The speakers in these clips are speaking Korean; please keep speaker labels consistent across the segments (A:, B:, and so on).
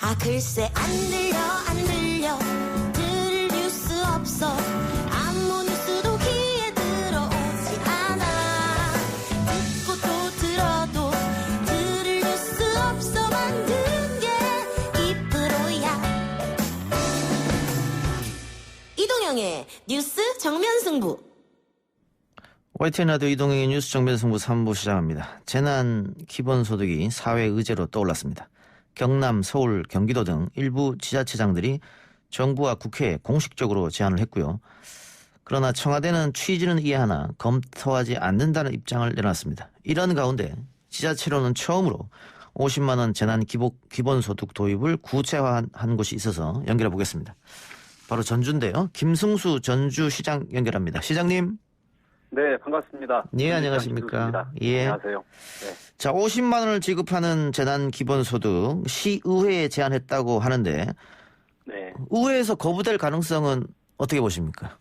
A: 아 글쎄 안 들려 들을 뉴스 없어 아무 뉴스도 귀에 들어오지 않아 듣고 또 들어도 들을 뉴스 없어 만든 게 이 프로야. 이동영의 뉴스 정면승부.
B: YTN 라디오 이동영의 뉴스 정면승부 3부 시작합니다. 재난 기본소득이 사회 의제로 떠올랐습니다. 경남, 서울, 경기도 등 일부 지자체장들이 정부와 국회에 공식적으로 제안을 했고요. 그러나 청와대는 취지는 이해하나 검토하지 않는다는 입장을 내놨습니다. 이런 가운데 지자체로는 처음으로 50만 원 재난 기본소득 도입을 구체화한 곳이 있어서 연결해 보겠습니다. 바로 전주인데요. 김승수 전주시장 연결합니다. 시장님.
C: 네, 반갑습니다.
B: 예, 안녕하십니까. 예.
C: 안녕하세요. 네.
B: 자, 50만 원을 지급하는 재난 기본소득 시의회에 제안했다고 하는데
C: 네.
B: 의회에서 거부될 가능성은 어떻게 보십니까?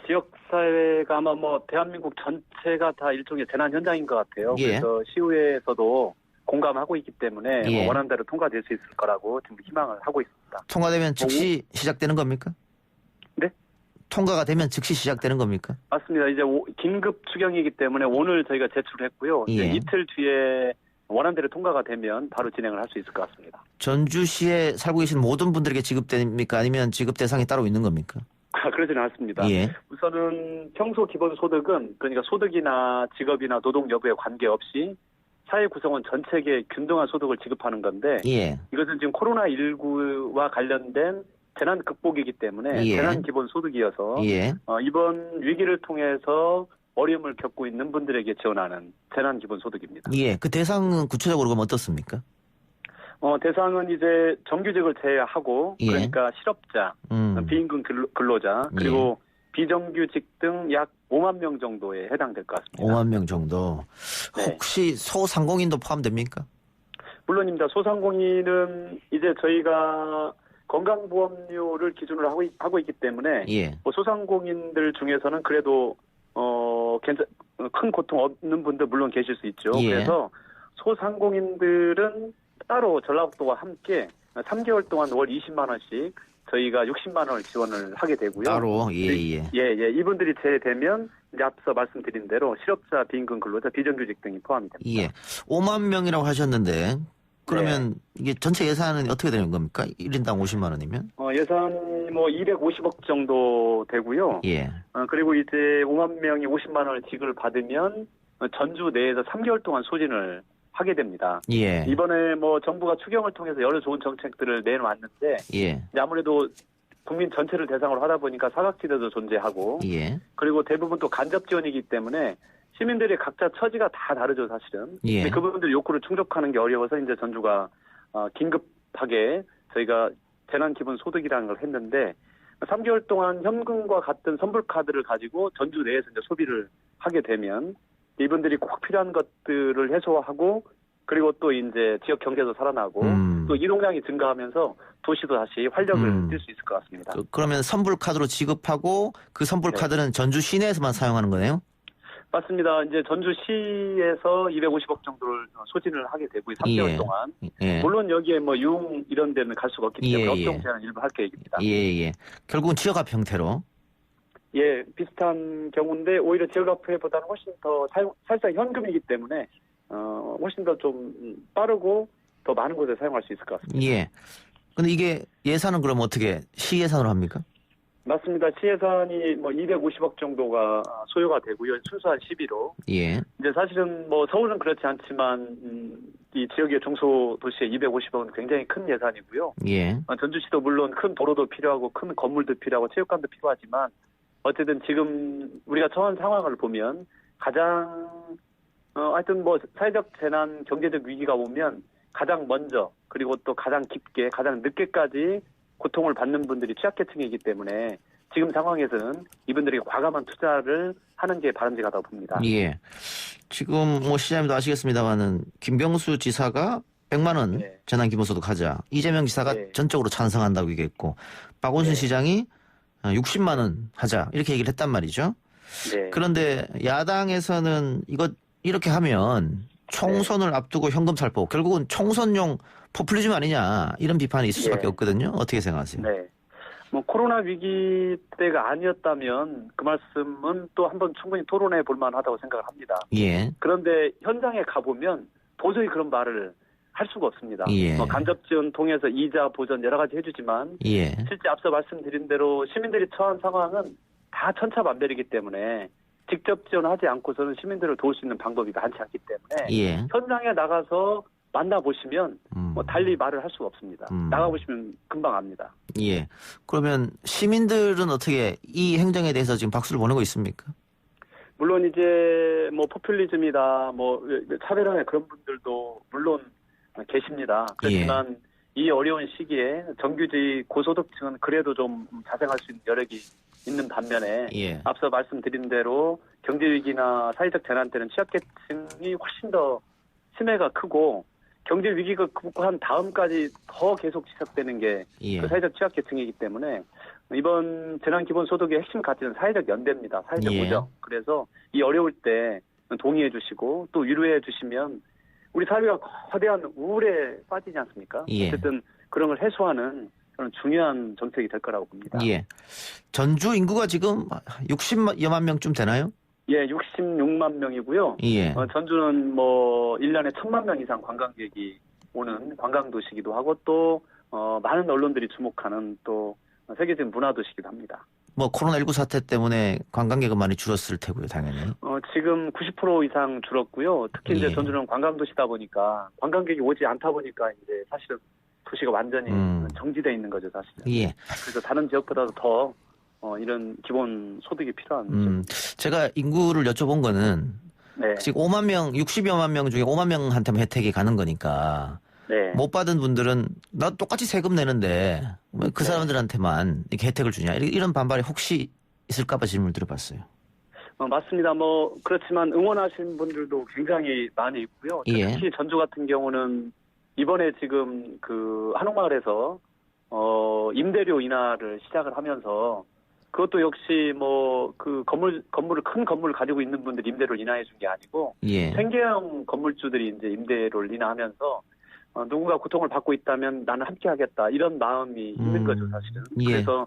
C: 지역사회가 아마 대한민국 전체가 다 일종의 재난 현장인 것 같아요.
B: 예.
C: 그래서 시의회에서도 공감하고 있기 때문에
B: 예.
C: 원하는 대로 통과될 수 있을 거라고 지금 희망을 하고 있습니다.
B: 통과되면 즉시 시작되는 겁니까?
C: 네?
B: 통과가 되면 즉시 시작되는 겁니까?
C: 맞습니다. 이제 긴급 추경이기 때문에 오늘 저희가 제출했고요.
B: 예.
C: 이제 이틀 뒤에 원하는 대로 통과가 되면 바로 진행을 할 수 있을 것 같습니다.
B: 전주시에 살고 계신 모든 분들에게 지급됩니까? 아니면 지급 대상이 따로 있는 겁니까?
C: 그러지는 않습니다.
B: 예.
C: 우선은 평소 기본소득은 그러니까 소득이나 직업이나 노동 여부에 관계없이 사회 구성원 전체에게 균등한 소득을 지급하는 건데
B: 예.
C: 이것은 지금 코로나19와 관련된 재난 극복이기 때문에
B: 예.
C: 재난 기본소득이어서
B: 예.
C: 이번 위기를 통해서 어려움을 겪고 있는 분들에게 지원하는 재난 기본소득입니다.
B: 예. 그 대상은 구체적으로 그럼 어떻습니까?
C: 대상은 이제 정규직을 제외하고
B: 예.
C: 그러니까 실업자, 비임금 근로자 그리고 비정규직 등 약 5만 명 정도에 해당될 것 같습니다.
B: 5만 명 정도.
C: 네.
B: 혹시 소상공인도 포함됩니까?
C: 물론입니다. 소상공인은 이제 저희가 건강보험료를 기준으로 하고 있기 때문에
B: 예.
C: 소상공인들 중에서는 그래도 큰 고통 없는 분들 물론 계실 수 있죠.
B: 예.
C: 그래서 소상공인들은 따로 전라북도와 함께 3개월 동안 월 20만 원씩 저희가 60만 원을 지원을 하게 되고요.
B: 따로 예.
C: 이분들이 제외되면 이제 앞서 말씀드린 대로 실업자, 비임금 근로자, 비정규직 등이 포함이 됩니다.
B: 예. 5만 명이라고 하셨는데 그러면 이게 전체 예산은 어떻게 되는 겁니까? 1인당 50만 원이면?
C: 예산이 250억 정도 되고요.
B: 예.
C: 그리고 이제 5만 명이 50만 원을 지급을 받으면 전주 내에서 3개월 동안 소진을 하게 됩니다.
B: 예.
C: 이번에 정부가 추경을 통해서 여러 좋은 정책들을 내놓았는데
B: 예.
C: 아무래도 국민 전체를 대상으로 하다 보니까 사각지대도 존재하고
B: 예.
C: 그리고 대부분 또 간접 지원이기 때문에 시민들의 각자 처지가 다 다르죠, 사실은.
B: 예.
C: 근데 그분들 욕구를 충족하는 게 어려워서 이제 전주가 긴급하게 저희가 재난기본소득이라는 걸 했는데 3개월 동안 현금과 같은 선불카드를 가지고 전주 내에서 이제 소비를 하게 되면 이분들이 꼭 필요한 것들을 해소하고 그리고 또 이제 지역 경제도 살아나고 또 이동량이 증가하면서 도시도 다시 활력을 띨 수 있을 것 같습니다.
B: 그러면 선불카드로 지급하고 그 선불카드는 전주 시내에서만 사용하는 거네요?
C: 맞습니다. 이제 전주시에서 250억 정도를 소진을 하게 되고 3개월
B: 예.
C: 동안.
B: 예.
C: 물론 여기에 유흥 이런 데는 갈 수가 없기 때문에 업종 제한은 일부 할 계획입니다.
B: 예. 결국은 지역화폐 형태로.
C: 예, 비슷한 경우인데 오히려 지역화폐보다는 훨씬 더 사실상 현금이기 때문에 훨씬 더 좀 빠르고 더 많은 곳에 사용할 수 있을 것 같습니다.
B: 예. 근데 이게 예산은 그럼 어떻게 시 예산으로 합니까?
C: 맞습니다. 시예산이 250억 정도가 소요가 되고요. 순수한 시비로.
B: 예.
C: 이제 사실은 서울은 그렇지 않지만 이 지역의 중소도시에 250억은 굉장히 큰 예산이고요.
B: 예.
C: 전주시도 물론 큰 도로도 필요하고 큰 건물도 필요하고 체육관도 필요하지만 어쨌든 지금 우리가 처한 상황을 보면 가장 하여튼 사회적 재난, 경제적 위기가 오면 가장 먼저 그리고 또 가장 깊게 가장 늦게까지 고통을 받는 분들이 취약계층이기 때문에 지금 상황에서는 이분들에게 과감한 투자를 하는 게 바람직하다고 봅니다.
B: 예. 지금 시장님도 아시겠습니다만은 김병수 지사가 100만 원
C: 네.
B: 재난기본소득 하자. 이재명 지사가
C: 네.
B: 전적으로 찬성한다고 얘기했고 박원순 시장이 60만 원 하자 이렇게 얘기를 했단 말이죠.
C: 네.
B: 그런데 야당에서는 이거 이렇게 하면 총선을 앞두고 현금 살포, 결국은 총선용 포퓰리즘 아니냐 이런 비판이 있을 수밖에
C: 예.
B: 없거든요. 어떻게 생각하세요?
C: 네. 뭐 코로나 위기 때가 아니었다면 그 말씀은 또 한번 충분히 토론해 볼 만하다고 생각을 합니다.
B: 예.
C: 그런데 현장에 가보면 도저히 그런 말을 할 수가 없습니다.
B: 예.
C: 뭐 간접 지원 통해서 이자 보전 여러 가지 해주지만
B: 예.
C: 실제 앞서 말씀드린 대로 시민들이 처한 상황은 다 천차만별이기 때문에 직접 지원하지 않고서는 시민들을 도울 수 있는 방법이 많지 않기 때문에
B: 예.
C: 현장에 나가서 만나보시면 뭐 달리 말을 할 수가 없습니다. 나가보시면 금방 압니다.
B: 예. 그러면 시민들은 어떻게 이 행정에 대해서 지금 박수를 보내고 있습니까?
C: 물론 이제 뭐 포퓰리즘이다, 뭐 차별화의 그런 분들도 물론 계십니다. 그렇지만 이 어려운 시기에 정규직 고소득층은 그래도 좀 자생할 수 있는 여력이 있는 반면에
B: 예.
C: 앞서 말씀드린 대로 경제위기나 사회적 재난 때는 취약계층이 훨씬 더 심해가 크고 경제위기가 극복한 다음까지 더 계속 지속되는 게
B: 예.
C: 그 사회적 취약계층이기 때문에 이번 재난기본소득의 핵심 가치는 사회적 연대입니다. 사회적
B: 예.
C: 우정. 그래서 이 어려울 때 동의해 주시고 또 위로해 주시면 우리 사회가 거대한 우울에 빠지지 않습니까?
B: 예.
C: 어쨌든 그런 걸 해소하는 그런 중요한 정책이 될 거라고 봅니다.
B: 예. 전주 인구가 지금 60여만 명쯤 되나요?
C: 예, 66만 명이고요.
B: 예.
C: 전주는 뭐 1년에 1,000만 명 이상 관광객이 오는 관광도시기도 하고 또 많은 언론들이 주목하는 또 세계적인 문화도시기도 합니다.
B: 뭐 코로나19 사태 때문에 관광객은 많이 줄었을 테고요, 당연히.
C: 지금 90% 이상 줄었고요. 특히 이제
B: 예.
C: 전주는 관광도시다 보니까 관광객이 오지 않다 보니까 이제 사실은 도시가 완전히 정지돼 있는 거죠, 사실은.
B: 예.
C: 그래서 다른 지역보다도 더 이런 기본 소득이 필요한.
B: 제가 인구를 여쭤본 거는
C: 네.
B: 지금 5만 명, 60여만 명 중에 5만 명한테만 혜택이 가는 거니까
C: 네.
B: 못 받은 분들은 나 똑같이 세금 내는데 왜 그
C: 네.
B: 사람들한테만 이렇게 혜택을 주냐 이런 반발이 혹시 있을까 봐 질문을 드려봤어요.
C: 맞습니다. 뭐 그렇지만 응원하시는 분들도 굉장히 많이 있고요.
B: 예.
C: 특히 전주 같은 경우는 이번에 지금 그 한옥마을에서 임대료 인하를 시작을 하면서 그것도 역시 뭐 그 큰 건물을 가지고 있는 분들이 임대료를 인하해 준 게 아니고
B: 예.
C: 생계형 건물주들이 이제 임대료를 인하하면서 누군가 고통을 받고 있다면 나는 함께 하겠다 이런 마음이 있는 거죠, 사실은.
B: 예.
C: 그래서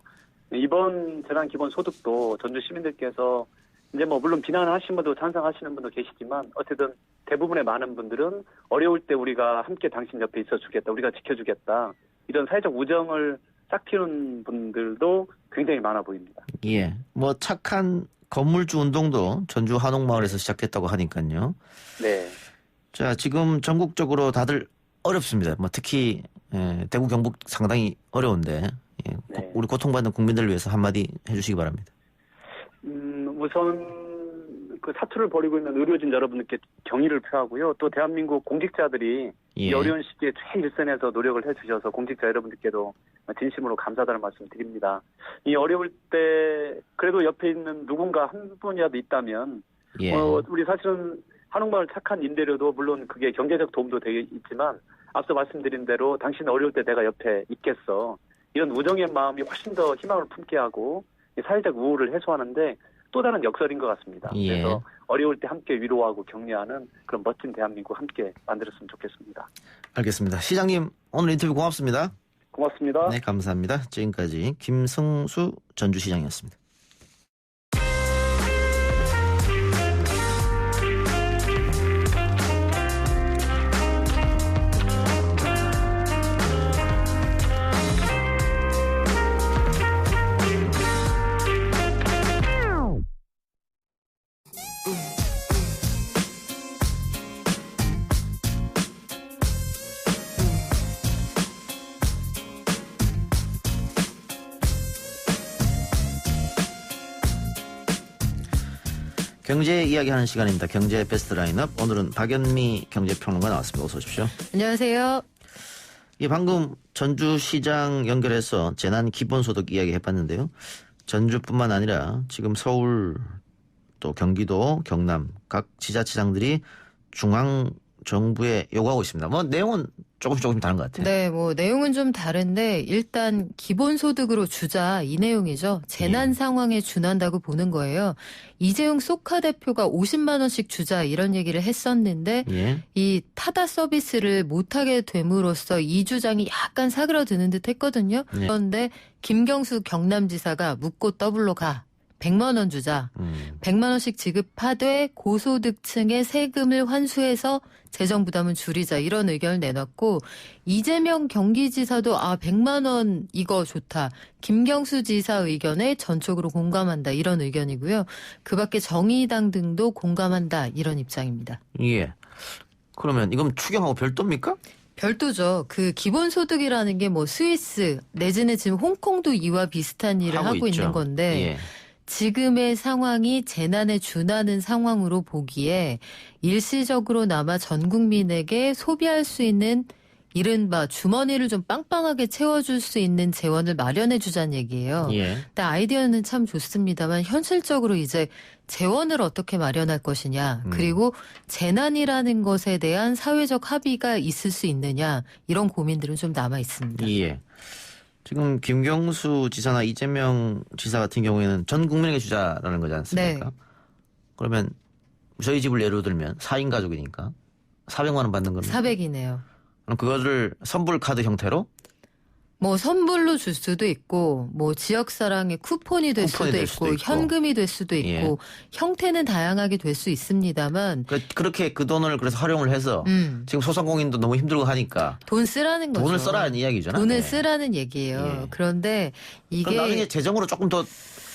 C: 이번 재난기본소득도 전주 시민들께서 이제 뭐 물론 비난하시는 분도 찬성하시는 분도 계시지만 어쨌든 대부분의 많은 분들은 어려울 때 우리가 함께 당신 옆에 있어주겠다, 우리가 지켜주겠다 이런 사회적 우정을 싹 틔우는 분들도 굉장히 많아 보입니다.
B: 예. 뭐 착한 건물주 운동도 전주 한옥마을에서 시작했다고 하니까요.
C: 네.
B: 자, 지금 전국적으로 다들 어렵습니다. 뭐 특히 대구 경북 상당히 어려운데 예,
C: 네.
B: 우리 고통받는 국민들을 위해서 한마디 해주시기 바랍니다.
C: 우선 그 사투를 벌이고 있는 의료진 여러분들께 경의를 표하고요. 또 대한민국 공직자들이 이
B: 예.
C: 어려운 시기에 최일선에서 노력을 해주셔서 공직자 여러분들께도 진심으로 감사하다는 말씀 드립니다. 이 어려울 때 그래도 옆에 있는 누군가 한 분이라도 있다면
B: 예.
C: 우리 사실은 한옥마을 착한 임대료도 물론 그게 경제적 도움도 되게 있지만 앞서 말씀드린 대로 당신 어려울 때 내가 옆에 있겠어. 이런 우정의 마음이 훨씬 더 희망을 품게 하고 사회적 우울을 해소하는데 또 다른 역설인 것 같습니다.
B: 예.
C: 그래서 어려울 때 함께 위로하고 격려하는 그런 멋진 대한민국 함께 만들었으면 좋겠습니다.
B: 알겠습니다. 시장님 오늘 인터뷰 고맙습니다.
C: 고맙습니다.
B: 네, 감사합니다. 지금까지 김성수 전주시장이었습니다. 경제 이야기하는 시간입니다. 경제 베스트 라인업. 오늘은 박연미 경제평론가 나왔습니다. 어서 오십시오.
D: 안녕하세요.
B: 예, 방금 전주시장 연결해서 재난 기본소득 이야기 해봤는데요. 전주뿐만 아니라 지금 서울 또 경기도, 경남 각 지자체장들이 중앙 정부에 요구하고 있습니다. 뭐 내용은 조금 다른 것 같아요.
D: 네, 뭐 내용은 좀 다른데 일단 기본소득으로 주자 이 내용이죠. 재난
B: 예.
D: 상황에 준한다고 보는 거예요. 이재용 소카 대표가 50만 원씩 주자 이런 얘기를 했었는데
B: 예.
D: 이 타다 서비스를 못하게 됨으로써 이 주장이 약간 사그러드는 듯 했거든요.
B: 예.
D: 그런데 김경수 경남지사가 묻고 더블로 가. 100만 원 주자. 100만 원씩 지급하되 고소득층의 세금을 환수해서 재정 부담은 줄이자 이런 의견을 내놨고 이재명 경기지사도 100만 원 이거 좋다. 김경수 지사 의견에 전적으로 공감한다 이런 의견이고요. 그밖에 정의당 등도 공감한다 이런 입장입니다.
B: 예. 그러면 이건 추경하고 별도입니까?
D: 별도죠. 그 기본소득이라는 게 뭐 스위스 내지는 지금 홍콩도 이와 비슷한 일을 하고
B: 있죠.
D: 있는 건데
B: 예.
D: 지금의 상황이 재난에 준하는 상황으로 보기에 일시적으로나마 전 국민에게 소비할 수 있는 이른바 주머니를 좀 빵빵하게 채워줄 수 있는 재원을 마련해 주자는 얘기예요.
B: 예.
D: 근데 아이디어는 참 좋습니다만 현실적으로 이제 재원을 어떻게 마련할 것이냐 그리고 재난이라는 것에 대한 사회적 합의가 있을 수 있느냐 이런 고민들은 좀 남아 있습니다.
B: 예. 지금 김경수 지사나 이재명 지사 같은 경우에는 전 국민에게 주자라는 거지 않습니까?
D: 네.
B: 그러면 저희 집을 예로 들면 4인 가족이니까 400만 원 받는 겁니다.
D: 400이네요.
B: 그럼 그거를 선불 카드 형태로
D: 뭐 선불로 줄 수도 있고 뭐 지역사랑의 쿠폰이 될 수도 있고 현금이 될 수도 있고
B: 예.
D: 형태는 다양하게 될 수 있습니다만
B: 그렇게 그 돈을 그래서 활용을 해서 지금 소상공인도 너무 힘들고 하니까
D: 돈 쓰라는 거죠.
B: 돈을 써라는 이야기잖아요.
D: 돈을
B: 네.
D: 쓰라는 얘기예요.
B: 예.
D: 그런데
B: 그럼 나중에
D: 이게
B: 재정으로 조금 더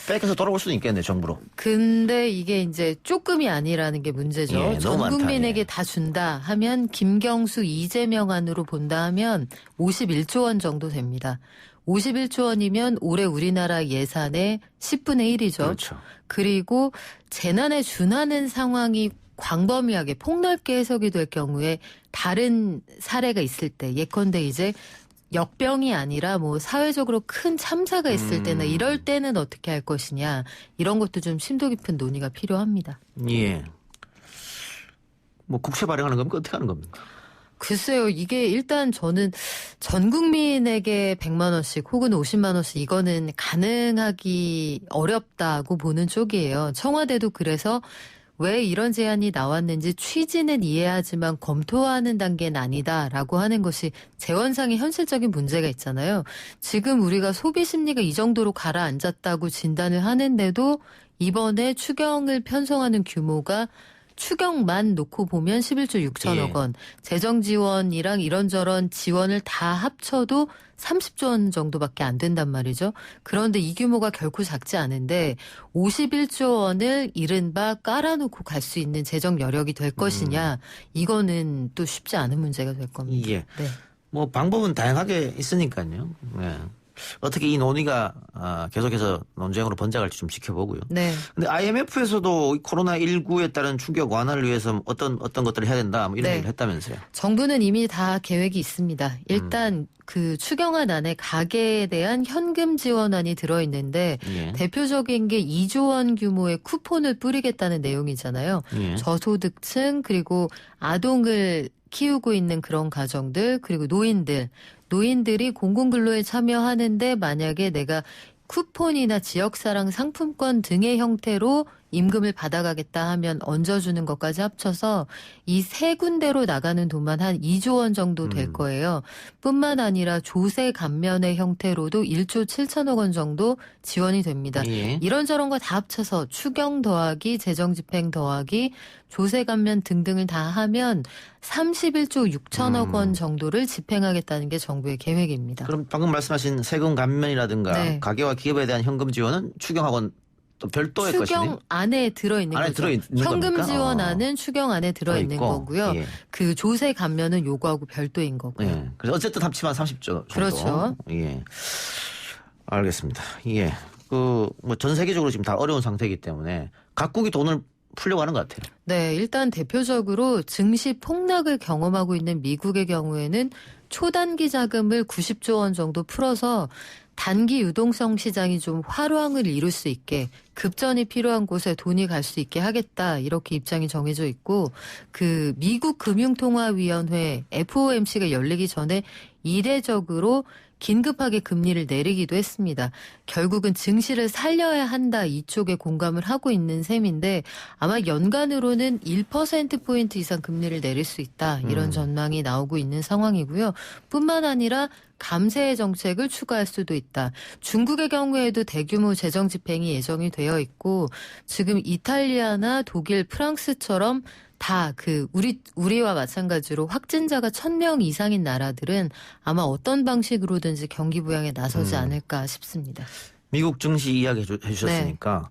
B: 뺏겨서 돌아올 수도 있겠네 정부로.
D: 근데 이게 이제 조금이 아니라는 게 문제죠.
B: 예, 너무
D: 전
B: 많다,
D: 국민에게
B: 예.
D: 다 준다 하면 김경수 이재명 안으로 본다 하면 51조 원 정도 됩니다. 51조 원이면 올해 우리나라 예산의 10분의 1이죠.
B: 그렇죠.
D: 그리고 재난에 준하는 상황이 광범위하게 폭넓게 해석이 될 경우에 다른 사례가 있을 때 예컨대 이제 역병이 아니라 뭐 사회적으로 큰 참사가 있을 때나 이럴 때는 어떻게 할 것이냐 이런 것도 좀 심도 깊은 논의가 필요합니다.
B: 예. 뭐 국채 발행하는 겁니까? 어떻게 하는 겁니까?
D: 글쎄요. 이게 일단 저는 전 국민에게 100만 원씩 혹은 50만 원씩 이거는 가능하기 어렵다고 보는 쪽이에요. 청와대도 그래서 왜 이런 제안이 나왔는지 취지는 이해하지만 검토하는 단계는 아니다라고 하는 것이 재원상의 현실적인 문제가 있잖아요. 지금 우리가 소비 심리가 이 정도로 가라앉았다고 진단을 하는데도 이번에 추경을 편성하는 규모가 추경만 놓고 보면 11조 6천억 원, 재정 지원이랑 이런저런 지원을 다 합쳐도 30조 원 정도밖에 안 된단 말이죠. 그런데 이 규모가 결코 작지 않은데 51조 원을 이른바 깔아놓고 갈 수 있는 재정 여력이 될 것이냐 이거는 또 쉽지 않은 문제가 될 겁니다.
B: 예.
D: 네.
B: 뭐 방법은 다양하게 있으니까요. 예. 어떻게 이 논의가 계속해서 논쟁으로 번져갈지 좀 지켜보고요.
D: 네.
B: 근데 IMF에서도 코로나19에 따른 충격 완화를 위해서 어떤 것들을 해야 된다 뭐 이런
D: 네.
B: 얘기를 했다면서요.
D: 정부는 이미 다 계획이 있습니다. 일단 그 추경안 안에 가계에 대한 현금 지원안이 들어있는데
B: 예.
D: 대표적인 게 2조 원 규모의 쿠폰을 뿌리겠다는 내용이잖아요.
B: 예.
D: 저소득층 그리고 아동을 키우고 있는 그런 가정들 그리고 노인들이 공공근로에 참여하는데 만약에 내가 쿠폰이나 지역사랑 상품권 등의 형태로 임금을 받아가겠다 하면 얹어주는 것까지 합쳐서 이 세 군데로 나가는 돈만 한 2조 원 정도 될 거예요. 뿐만 아니라 조세 감면의 형태로도 1조 7천억 원 정도 지원이 됩니다.
B: 예.
D: 이런저런 거 다 합쳐서 추경 더하기 재정집행 더하기 조세 감면 등등을 다 하면 31조 6천억 원 정도를 집행하겠다는 게 정부의 계획입니다.
B: 그럼 방금 말씀하신 세금 감면이라든가
D: 네.
B: 가계와 기업에 대한 현금 지원은 추경하고는 또 별도의 것이네요.
D: 추경 안에 들어있는
B: 안에
D: 거죠.
B: 들어있는
D: 현금
B: 겁니까?
D: 지원안은 추경 안에 들어있는
B: 들어있고.
D: 거고요.
B: 예.
D: 그 조세 감면은 요거하고 별도인 거고요.
B: 예. 그래서 어쨌든 합치면 30조 정도.
D: 그렇죠.
B: 예. 알겠습니다. 예. 뭐 전 세계적으로 지금 다 어려운 상태이기 때문에 각국이 돈을 풀려고 하는 것 같아요.
D: 네, 일단 대표적으로 증시 폭락을 경험하고 있는 미국의 경우에는 초단기 자금을 90조 원 정도 풀어서 단기 유동성 시장이 좀 활황을 이룰 수 있게 급전이 필요한 곳에 돈이 갈 수 있게 하겠다 이렇게 입장이 정해져 있고 그 미국 금융통화위원회 FOMC가 열리기 전에 이례적으로 긴급하게 금리를 내리기도 했습니다. 결국은 증시를 살려야 한다 이쪽에 공감을 하고 있는 셈인데 아마 연간으로는 1%포인트 이상 금리를 내릴 수 있다 이런 전망이 나오고 있는 상황이고요. 뿐만 아니라 감세의 정책을 추가할 수도 있다. 중국의 경우에도 대규모 재정 집행이 예정이 되어 있고 지금 이탈리아나 독일, 프랑스처럼 다 우리와 마찬가지로 확진자가 1,000명 이상인 나라들은 아마 어떤 방식으로든지 경기 부양에 나서지 않을까 싶습니다.
B: 미국 증시 이야기 해주셨으니까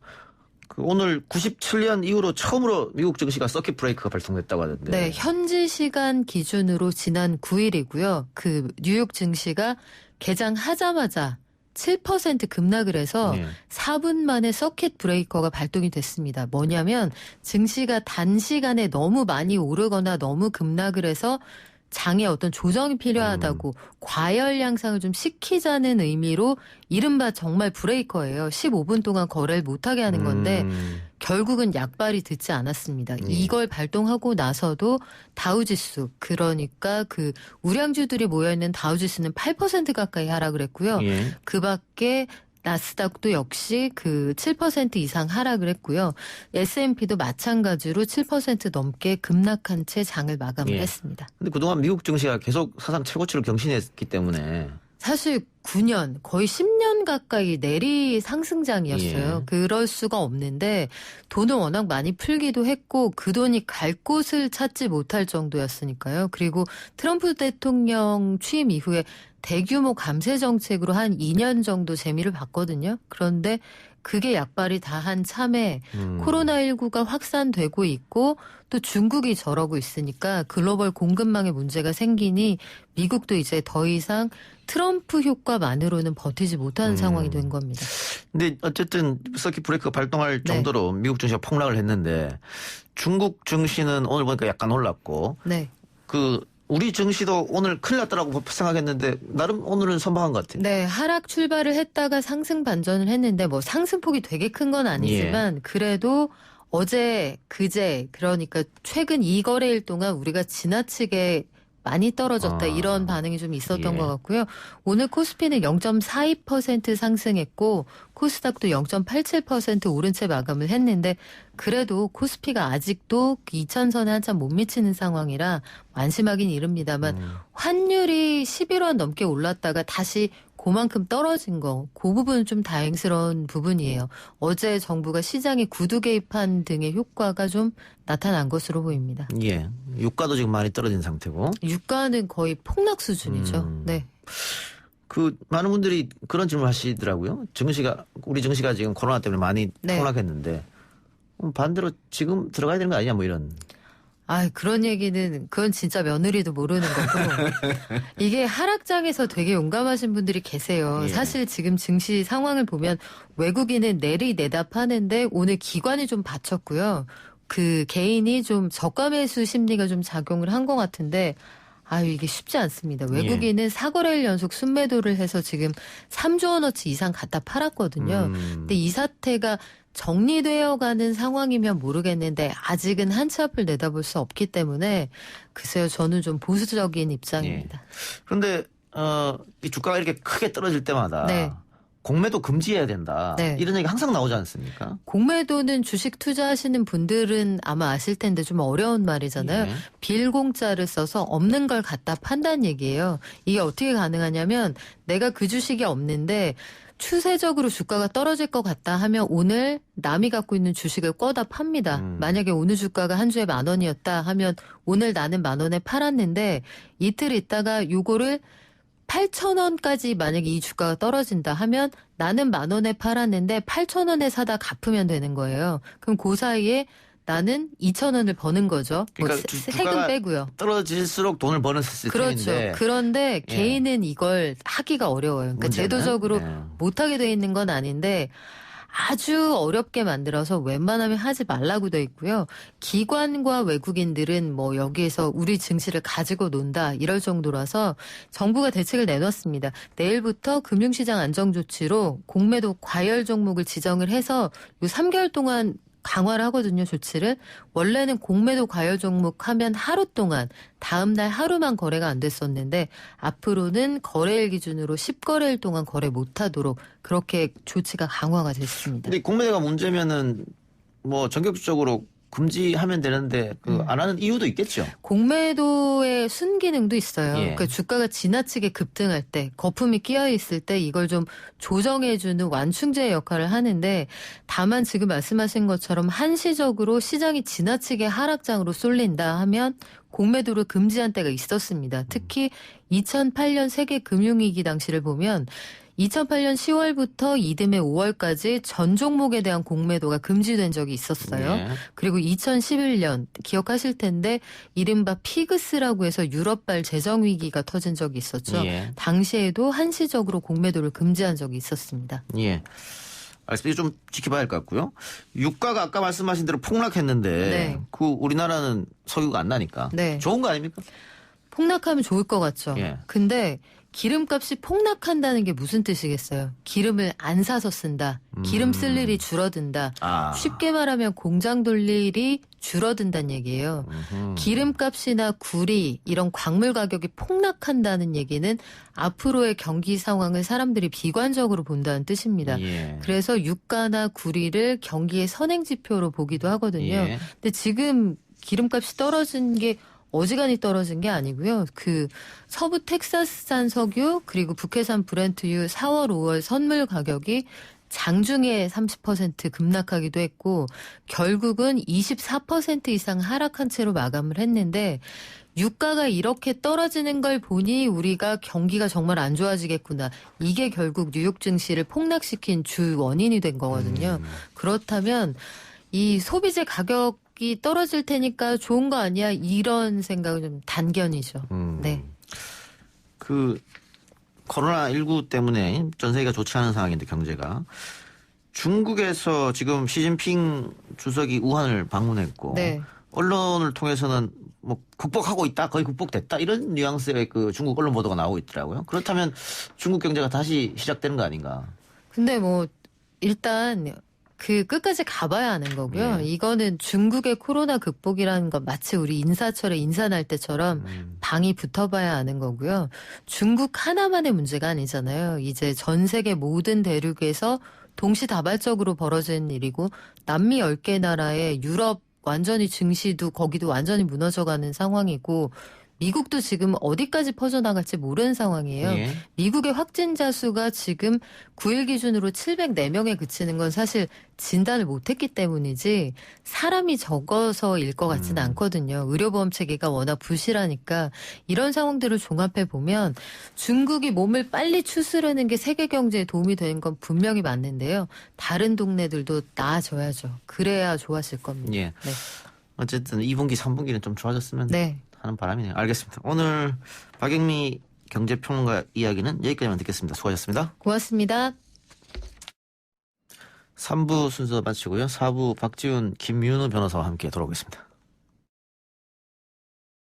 B: 그 오늘 97년 이후로 처음으로 미국 증시가 서킷 브레이크가 발동됐다고 하던데.
D: 네, 현지 시간 기준으로 지난 9일이고요. 그 뉴욕 증시가 개장하자마자 7% 급락을 해서 4분 만에 서킷 브레이커가 발동이 됐습니다. 뭐냐면 증시가 단시간에 너무 많이 오르거나 너무 급락을 해서 장에 어떤 조정이 필요하다고 과열 양상을 좀 시키자는 의미로 이른바 정말 브레이커예요. 15분 동안 거래를 못하게 하는 건데 결국은 약발이 듣지 않았습니다. 이걸 발동하고 나서도 다우지수 그러니까 그 우량주들이 모여있는 다우지수는 8% 가까이 하락을 했고요. 그 밖에 나스닥도 역시 그 7% 이상 하락을 했고요. S&P도 마찬가지로 7% 넘게 급락한 채 장을 마감을 했습니다.
B: 근데 그동안 미국 증시가 계속 사상 최고치를 경신했기 때문에
D: 사실 9년 거의 10년 가까이 내리 상승장이었어요. 그럴 수가 없는데 돈을 워낙 많이 풀기도 했고 그 돈이 갈 곳을 찾지 못할 정도였으니까요. 그리고 트럼프 대통령 취임 이후에 대규모 감세 정책으로 한 2년 정도 재미를 봤거든요. 그런데 그게 약발이 다 한 참에 코로나19가 확산되고 있고 또 중국이 저러고 있으니까 글로벌 공급망에 문제가 생기니 미국도 이제 더 이상 트럼프 효과만으로는 버티지 못하는 상황이 된 겁니다.
B: 근데 어쨌든 서킷 브레이크가 발동할 정도로 미국 증시가 폭락을 했는데 중국 증시는 오늘 보니까 약간 올랐고 그 우리 증시도 오늘 큰일 났다라고 생각했는데 나름 오늘은 선방한 것 같아요.
D: 네, 하락 출발을 했다가 상승 반전을 했는데 뭐 상승폭이 되게 큰 건 아니지만 그래도 어제 그제 그러니까 최근 2거래일 동안 우리가 지나치게 많이 떨어졌다 이런 반응이 좀 있었던 것 같고요. 오늘 코스피는 0.42% 상승했고 코스닥도 0.87% 오른 채 마감을 했는데 그래도 코스피가 아직도 2,000선에 한참 못 미치는 상황이라 안심하긴 이릅니다만 환율이 11원 넘게 올랐다가 다시 그만큼 떨어진 거, 그 부분은 좀 다행스러운 부분이에요. 어제 정부가 시장에 구두 개입한 등의 효과가 좀 나타난 것으로 보입니다.
B: 예, 유가도 지금 많이 떨어진 상태고.
D: 유가는 거의 폭락 수준이죠. 네.
B: 그 많은 분들이 그런 질문 하시더라고요. 우리 증시가 지금 코로나 때문에 많이 폭락했는데 반대로 지금 들어가야 되는 거 아니냐 뭐 이런.
D: 그런 얘기는 그건 진짜 며느리도 모르는 거고 이게 하락장에서 되게 용감하신 분들이 계세요. 사실 지금 증시 상황을 보면 외국인은 내답하는데 오늘 기관이 좀 받쳤고요. 그 개인이 좀 저가 매수 심리가 좀 작용을 한 것 같은데 이게 쉽지 않습니다. 외국인은 4거래일 연속 순매도를 해서 지금 3조 원어치 이상 갖다 팔았거든요. 근데 이 사태가 정리되어가는 상황이면 모르겠는데 아직은 한 치 앞을 내다볼 수 없기 때문에 글쎄요. 저는 좀 보수적인 입장입니다.
B: 그런데 이 주가가 이렇게 크게 떨어질 때마다 공매도 금지해야 된다. 이런 얘기 항상 나오지 않습니까?
D: 공매도는 주식 투자하시는 분들은 아마 아실 텐데 좀 어려운 말이잖아요. 빌공짜를 써서 없는 걸 갖다 판다는 얘기예요. 이게 어떻게 가능하냐면 내가 그 주식이 없는데 추세적으로 주가가 떨어질 것 같다 하면 오늘 남이 갖고 있는 주식을 꺼다 팝니다. 만약에 오늘 주가가 한 주에 10,000원이었다 하면 오늘 나는 10,000원에 팔았는데 이틀 있다가 요거를 8,000원까지 만약에 이 주가가 떨어진다 하면 나는 10,000원에 팔았는데 8,000원에 사다 갚으면 되는 거예요. 그럼 그 사이에 나는 2,000원을 버는 거죠.
B: 그러니까
D: 세금 빼고요.
B: 떨어질수록 돈을 버는 시스템인데.
D: 그렇죠. 그런데 개인은 이걸 하기가 어려워요. 그러니까
B: 문제는?
D: 제도적으로 못하게 돼 있는 건 아닌데 아주 어렵게 만들어서 웬만하면 하지 말라고 돼 있고요. 기관과 외국인들은 뭐 여기에서 우리 증시를 가지고 논다 이럴 정도라서 정부가 대책을 내놨습니다. 내일부터 금융시장 안정조치로 공매도 과열 종목을 지정을 해서 요 3개월 동안 강화를 하거든요, 조치를. 원래는 공매도 과열 종목 하면 하루 동안, 다음 날 하루만 거래가 안 됐었는데 앞으로는 거래일 기준으로 10거래일 동안 거래 못하도록 그렇게 조치가 강화가 됐습니다.
B: 근데 공매도가 문제면은 뭐 전격적으로 금지하면 되는데 안 하는 이유도 있겠죠.
D: 공매도의 순기능도 있어요.
B: 예.
D: 그러니까 주가가 지나치게 급등할 때, 거품이 끼어 있을 때 이걸 좀 조정해주는 완충제의 역할을 하는데 다만 지금 말씀하신 것처럼 한시적으로 시장이 지나치게 하락장으로 쏠린다 하면 공매도를 금지한 때가 있었습니다. 특히 2008년 세계 금융위기 당시를 보면 2008년 10월부터 이듬해 5월까지 전 종목에 대한 공매도가 금지된 적이 있었어요.
B: 예.
D: 그리고 2011년 기억하실 텐데 이른바 피그스라고 해서 유럽발 재정위기가 터진 적이 있었죠.
B: 예.
D: 당시에도 한시적으로 공매도를 금지한 적이 있었습니다.
B: 예. 알겠습니다. 좀 지켜봐야 할 것 같고요. 유가가 아까 말씀하신 대로 폭락했는데
D: 네.
B: 우리나라는 석유가 안 나니까
D: 네.
B: 좋은 거 아닙니까?
D: 폭락하면 좋을 것 같죠.
B: 예.
D: 근데 기름값이 폭락한다는 게 무슨 뜻이겠어요? 기름을 안 사서 쓴다. 기름 쓸 일이 줄어든다.
B: 아.
D: 쉽게 말하면 공장 돌릴 일이 줄어든다는 얘기예요. 기름값이나 구리 이런 광물 가격이 폭락한다는 얘기는 앞으로의 경기 상황을 사람들이 비관적으로 본다는 뜻입니다.
B: 예.
D: 그래서 유가나 구리를 경기의 선행지표로 보기도 하거든요.
B: 예.
D: 근데 지금 기름값이 떨어진 게 어지간히 떨어진 게 아니고요. 그 서부 텍사스산 석유 그리고 북해산 브렌트유 4월, 5월 선물 가격이 장중에 30% 급락하기도 했고 결국은 24% 이상 하락한 채로 마감을 했는데 유가가 이렇게 떨어지는 걸 보니 우리가 경기가 정말 안 좋아지겠구나. 이게 결국 뉴욕 증시를 폭락시킨 주 원인이 된 거거든요. 그렇다면 이 소비재 가격이 떨어질 테니까 좋은 거 아니야? 이런 생각은 좀 단견이죠. 네.
B: 코로나19 때문에 전 세계가 좋지 않은 상황인데 경제가 중국에서 지금 시진핑 주석이 우한을 방문했고
D: 네.
B: 언론을 통해서는 뭐 극복하고 있다, 거의 극복됐다 이런 뉘앙스의 그 중국 언론 보도가 나오고 있더라고요. 그렇다면 중국 경제가 다시 시작되는 거 아닌가?
D: 근데 뭐 일단 그 끝까지 가봐야 하는 거고요.
B: 네.
D: 이거는 중국의 코로나 극복이라는 건 마치 우리 인사철에 인사 날 때처럼 방이 붙어봐야 하는 거고요. 중국 하나만의 문제가 아니잖아요. 이제 전 세계 모든 대륙에서 동시다발적으로 벌어진 일이고 남미 10개 나라에 유럽 완전히 증시도 거기도 완전히 무너져가는 상황이고 미국도 지금 어디까지 퍼져나갈지 모르는 상황이에요.
B: 예.
D: 미국의 확진자 수가 지금 9일 기준으로 704명에 그치는 건 사실 진단을 못했기 때문이지 사람이 적어서일 것 같지는 않거든요. 의료보험 체계가 워낙 부실하니까 이런 상황들을 종합해 보면 중국이 몸을 빨리 추스르는 게 세계 경제에 도움이 되는 건 분명히 맞는데요. 다른 동네들도 나아져야죠. 그래야 좋아질 겁니다.
B: 예.
D: 네.
B: 어쨌든 2분기, 3분기는 좀 좋아졌으면
D: 네.
B: 하는 바람이네요. 알겠습니다. 오늘 박영미 경제평론가 이야기는 여기까지만 듣겠습니다. 수고하셨습니다.
D: 고맙습니다.
B: 3부 순서 마치고요. 4부 박지훈, 김윤우 변호사와 함께 돌아오겠습니다.